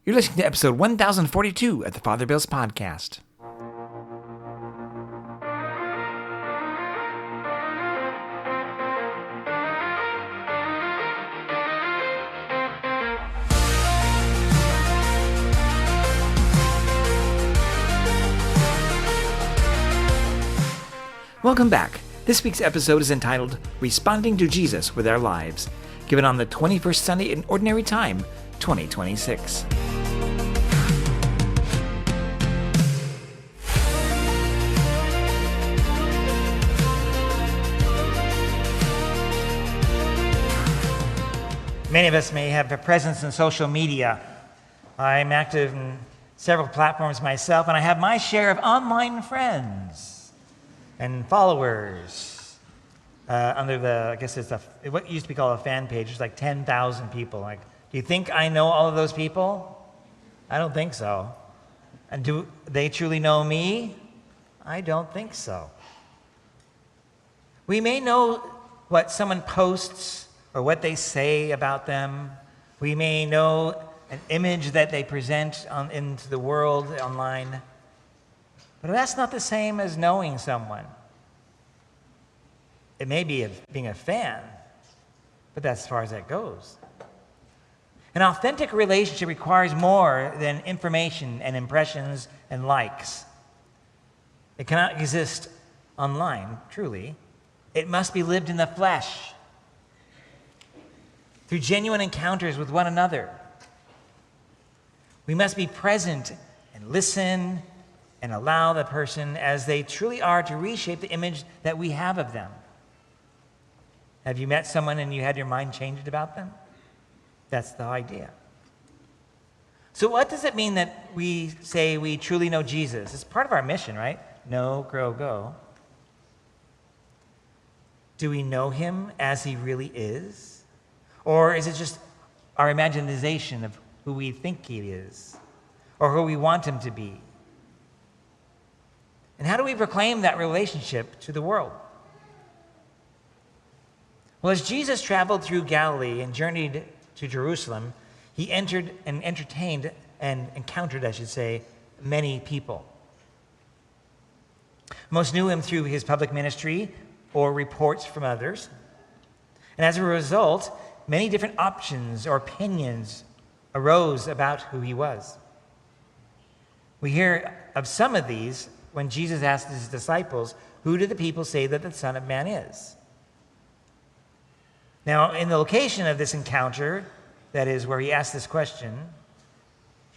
You're listening to episode 1042 of the Father Bills Podcast. Welcome back. This week's episode is entitled Responding to Jesus with Our Lives, given on the 21st Sunday in Ordinary Time, 2026. Many of us may have a presence in social media. I'm active in several platforms myself, and I have my share of online friends and followers. Under the, I guess it's what used to be called a fan page. There's like 10,000 people. Like, do you think I know all of those people? I don't think so. And do they truly know me? I don't think so. We may know what someone posts or what they say about them. We may know an image that they present into the world online. But that's not the same as knowing someone. It may be being a fan, but that's as far as that goes. An authentic relationship requires more than information and impressions and likes. It cannot exist online, truly. It must be lived in the flesh, through genuine encounters with one another. We must be present and listen and allow the person as they truly are to reshape the image that we have of them. Have you met someone and you had your mind changed about them? That's the idea. So what does it mean that we say we truly know Jesus? It's part of our mission, right? Know, grow, go. Do we know him as he really is? Or is it just our imagination of who we think he is, or who we want him to be? And how do we proclaim that relationship to the world? Well, as Jesus traveled through Galilee and journeyed to Jerusalem, he entered and entertained and encountered, I should say, many people. Most knew him through his public ministry or reports from others. And as a result, many different options or opinions arose about who he was. We hear of some of these when Jesus asked his disciples, "Who do the people say that the Son of Man is?" Now, in the location of this encounter, that is where he asked this question,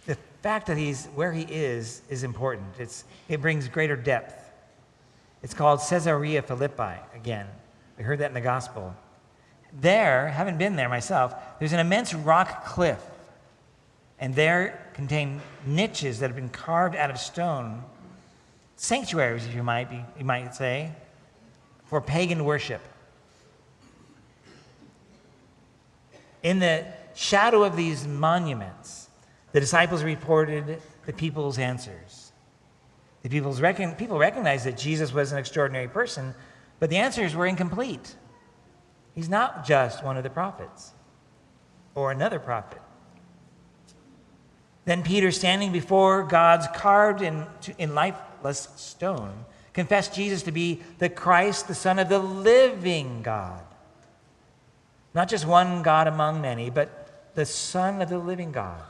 the fact that he's where he is important. It brings greater depth. It's called Caesarea Philippi, again. We heard that in the gospel. There, haven't been there myself, there's an immense rock cliff, and there contain niches that have been carved out of stone, sanctuaries, you might say, for pagan worship. In the shadow of these monuments, the disciples reported the people's answers. The people recognized that Jesus was an extraordinary person, but the answers were incomplete. He's not just one of the prophets or another prophet. Then Peter, standing before God's carved in lifeless stone, confessed Jesus to be the Christ, the Son of the living God. Not just one God among many, but the Son of the living God.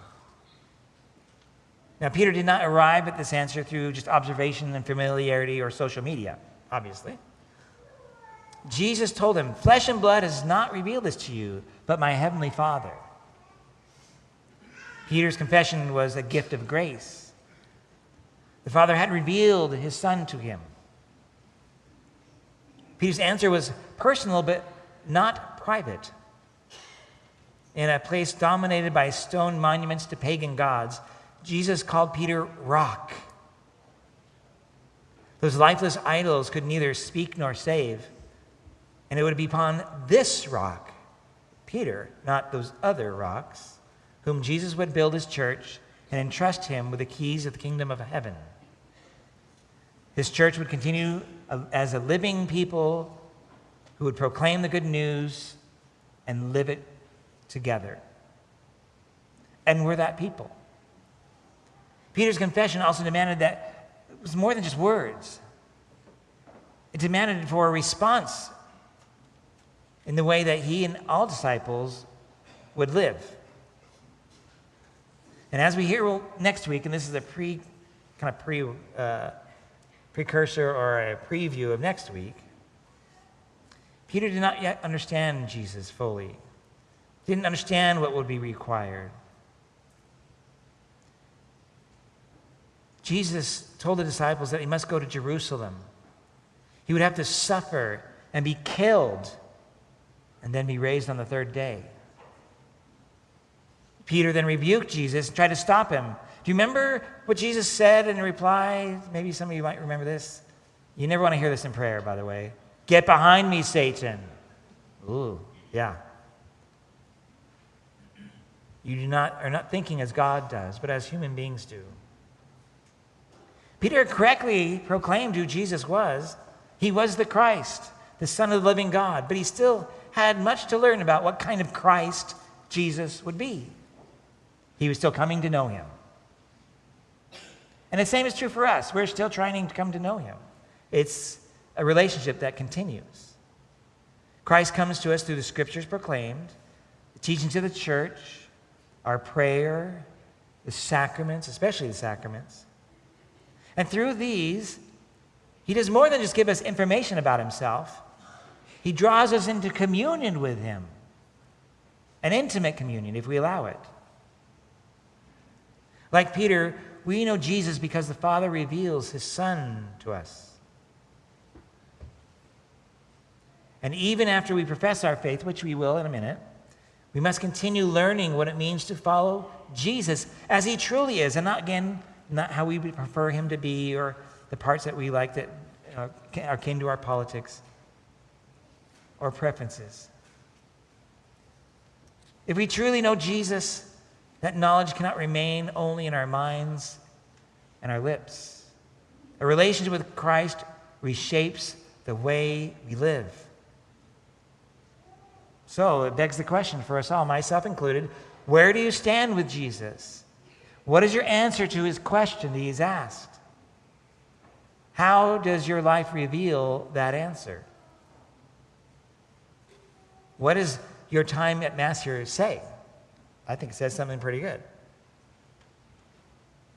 Now, Peter did not arrive at this answer through just observation and familiarity or social media, obviously. Jesus told him, "Flesh and blood has not revealed this to you, but my heavenly Father." Peter's confession was a gift of grace. The Father had revealed his Son to him. Peter's answer was personal, but not private. In a place dominated by stone monuments to pagan gods, Jesus called Peter rock. Those lifeless idols could neither speak nor save, and it would be upon this rock, Peter, not those other rocks, whom Jesus would build his church and entrust him with the keys of the kingdom of heaven. His church would continue as a living people who would proclaim the good news and live it together. And we're that people. Peter's confession also demanded that it was more than just words. It demanded for a response in the way that he and all disciples would live. And as we hear next week, and this is a precursor or a preview of next week, Peter did not yet understand Jesus fully. Didn't understand what would be required. Jesus told the disciples that he must go to Jerusalem. He would have to suffer and be killed and then be raised on the third day. Peter then rebuked Jesus and tried to stop him. Do you remember what Jesus said in reply? Maybe some of you might remember this. You never want to hear this in prayer, by the way. Get behind me, Satan. Ooh, yeah. You are not thinking as God does, but as human beings do. Peter correctly proclaimed who Jesus was. He was the Christ, the Son of the living God, but he still had much to learn about what kind of Christ Jesus would be. He was still coming to know him. And the same is true for us. We're still trying to come to know him. It's a relationship that continues. Christ comes to us through the scriptures proclaimed, the teachings of the church, our prayer, the sacraments, especially the sacraments. And through these, he does more than just give us information about himself. He draws us into communion with him, an intimate communion, if we allow it. Like Peter, we know Jesus because the Father reveals his Son to us. And even after we profess our faith, which we will in a minute, we must continue learning what it means to follow Jesus as he truly is, and not how we would prefer him to be or the parts that we like that are akin to our politics or preferences. If we truly know Jesus, that knowledge cannot remain only in our minds and our lips. A relationship with Christ reshapes the way we live. So it begs the question for us all, myself included, where do you stand with Jesus? What is your answer to his question that he's asked? How does your life reveal that answer? What does your time at Mass here say? I think it says something pretty good.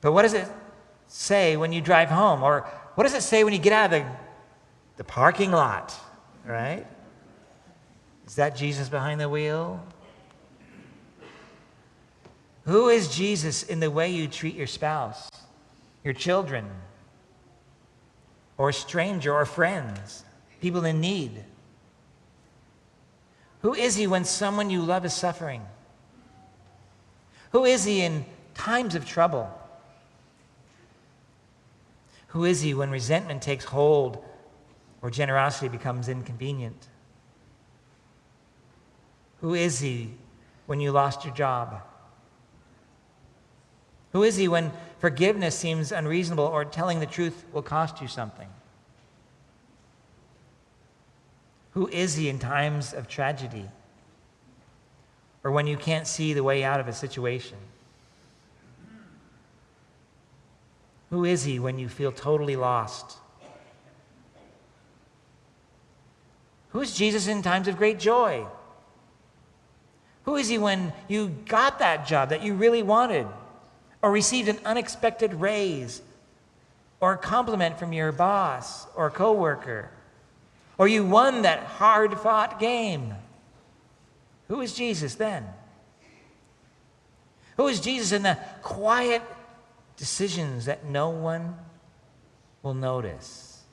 But what does it say when you drive home? Or what does it say when you get out of the parking lot, right? Is that Jesus behind the wheel? Who is Jesus in the way you treat your spouse, your children, or a stranger or friends, people in need? Who is he when someone you love is suffering? Who is he in times of trouble? Who is he when resentment takes hold or generosity becomes inconvenient? Who is he when you lost your job? Who is he when forgiveness seems unreasonable or telling the truth will cost you something? Who is he in times of tragedy or when you can't see the way out of a situation? Who is he when you feel totally lost? Who is Jesus in times of great joy? Who is he when you got that job that you really wanted, or received an unexpected raise, or a compliment from your boss or coworker, or you won that hard-fought game? Who is Jesus then? Who is Jesus in the quiet decisions that no one will notice?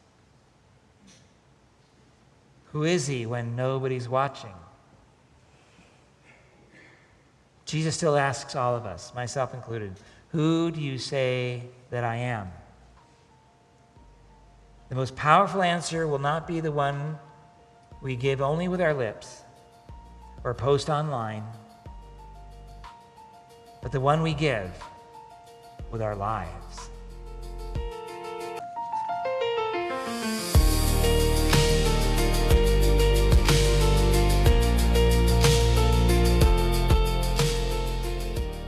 Who is he when nobody's watching? Jesus still asks all of us, myself included, who do you say that I am? The most powerful answer will not be the one we give only with our lips or post online, but the one we give with our lives.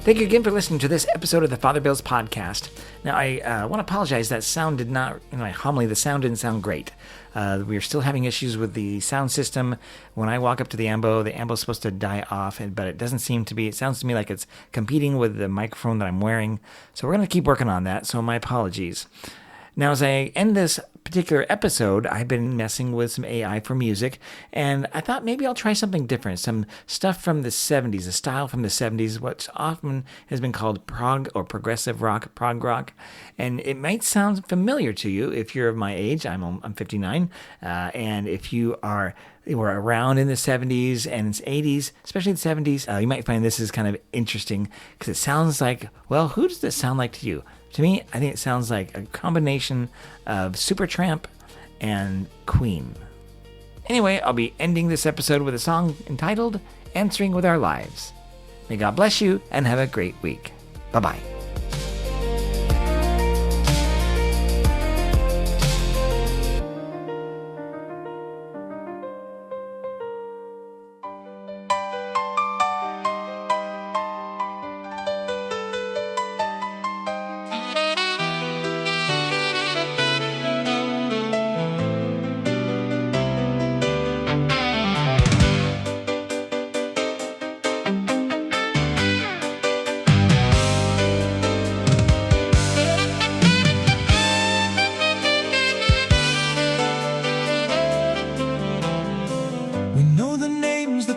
Thank you again for listening to this episode of the Father Bills podcast. Now, I want to apologize. That sound did not, in my homily, the sound didn't sound great. We are still having issues with the sound system. When I walk up to the ambo is supposed to die off, but it doesn't seem to be. It sounds to me like it's competing with the microphone that I'm wearing. So we're going to keep working on that, so my apologies. Now, as I end this particular episode, I've been messing with some AI for music, and I thought maybe I'll try something different, some stuff from the 70s, a style from the 70s, what often has been called prog or progressive rock, prog rock, and it might sound familiar to you if you're of my age. I'm 59, and if you were around in the 70s and 80s, especially the 70s, you might find this is kind of interesting because it sounds like, well, who does this sound like to you? To me, I think it sounds like a combination of Supertramp and Queen. Anyway, I'll be ending this episode with a song entitled Answering with Our Lives. May God bless you and have a great week. Bye-bye.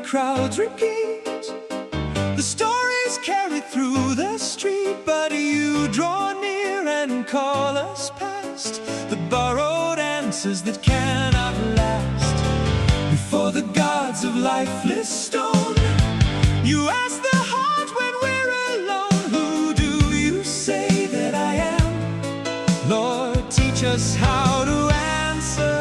Crowds repeat, the stories carried through the street, but you draw near and call us past the borrowed answers that cannot last. Before the gods of lifeless stone, you ask the heart when we're alone, who do you say that I am? Lord, teach us how to answer.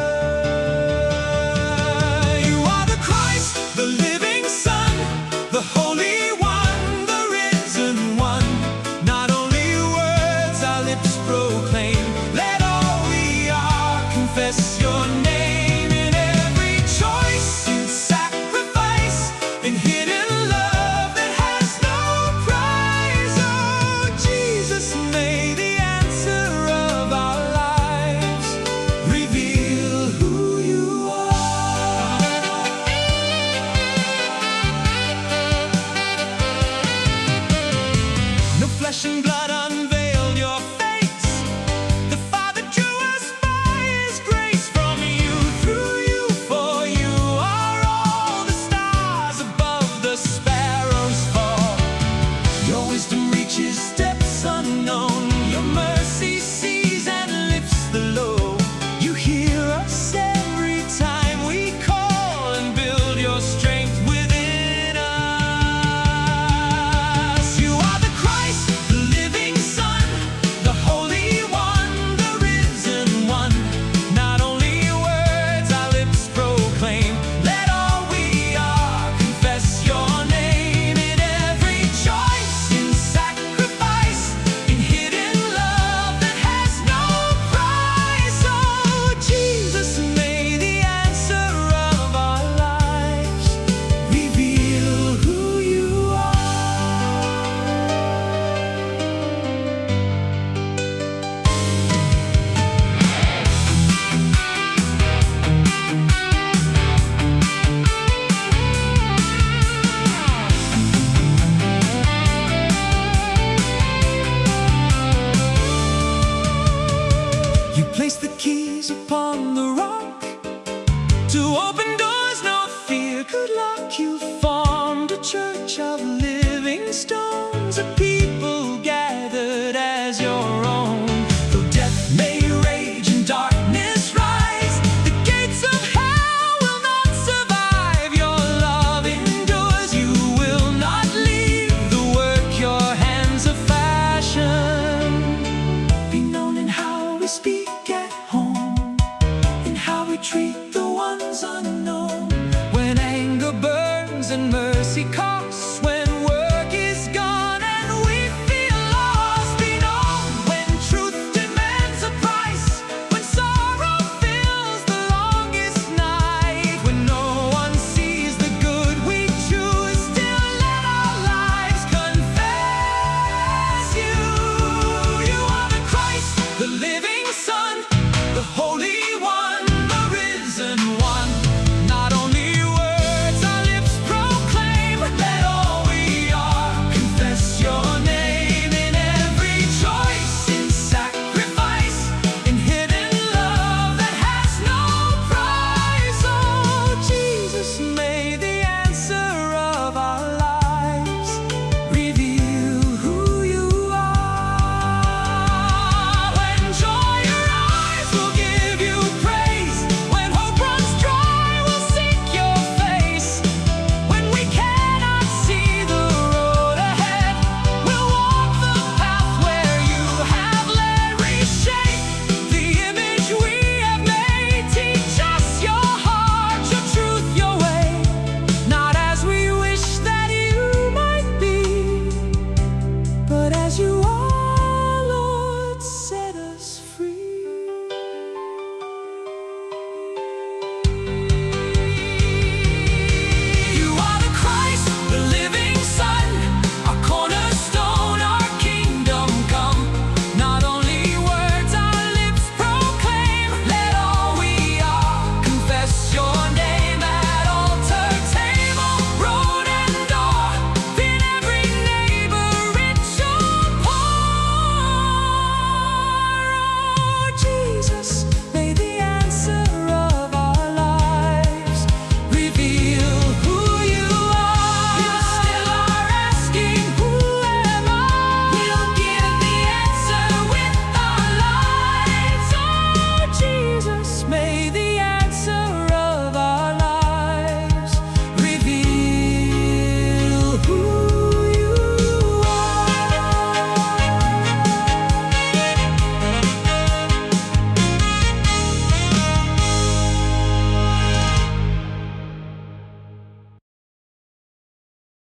Place the keys upon the rock to open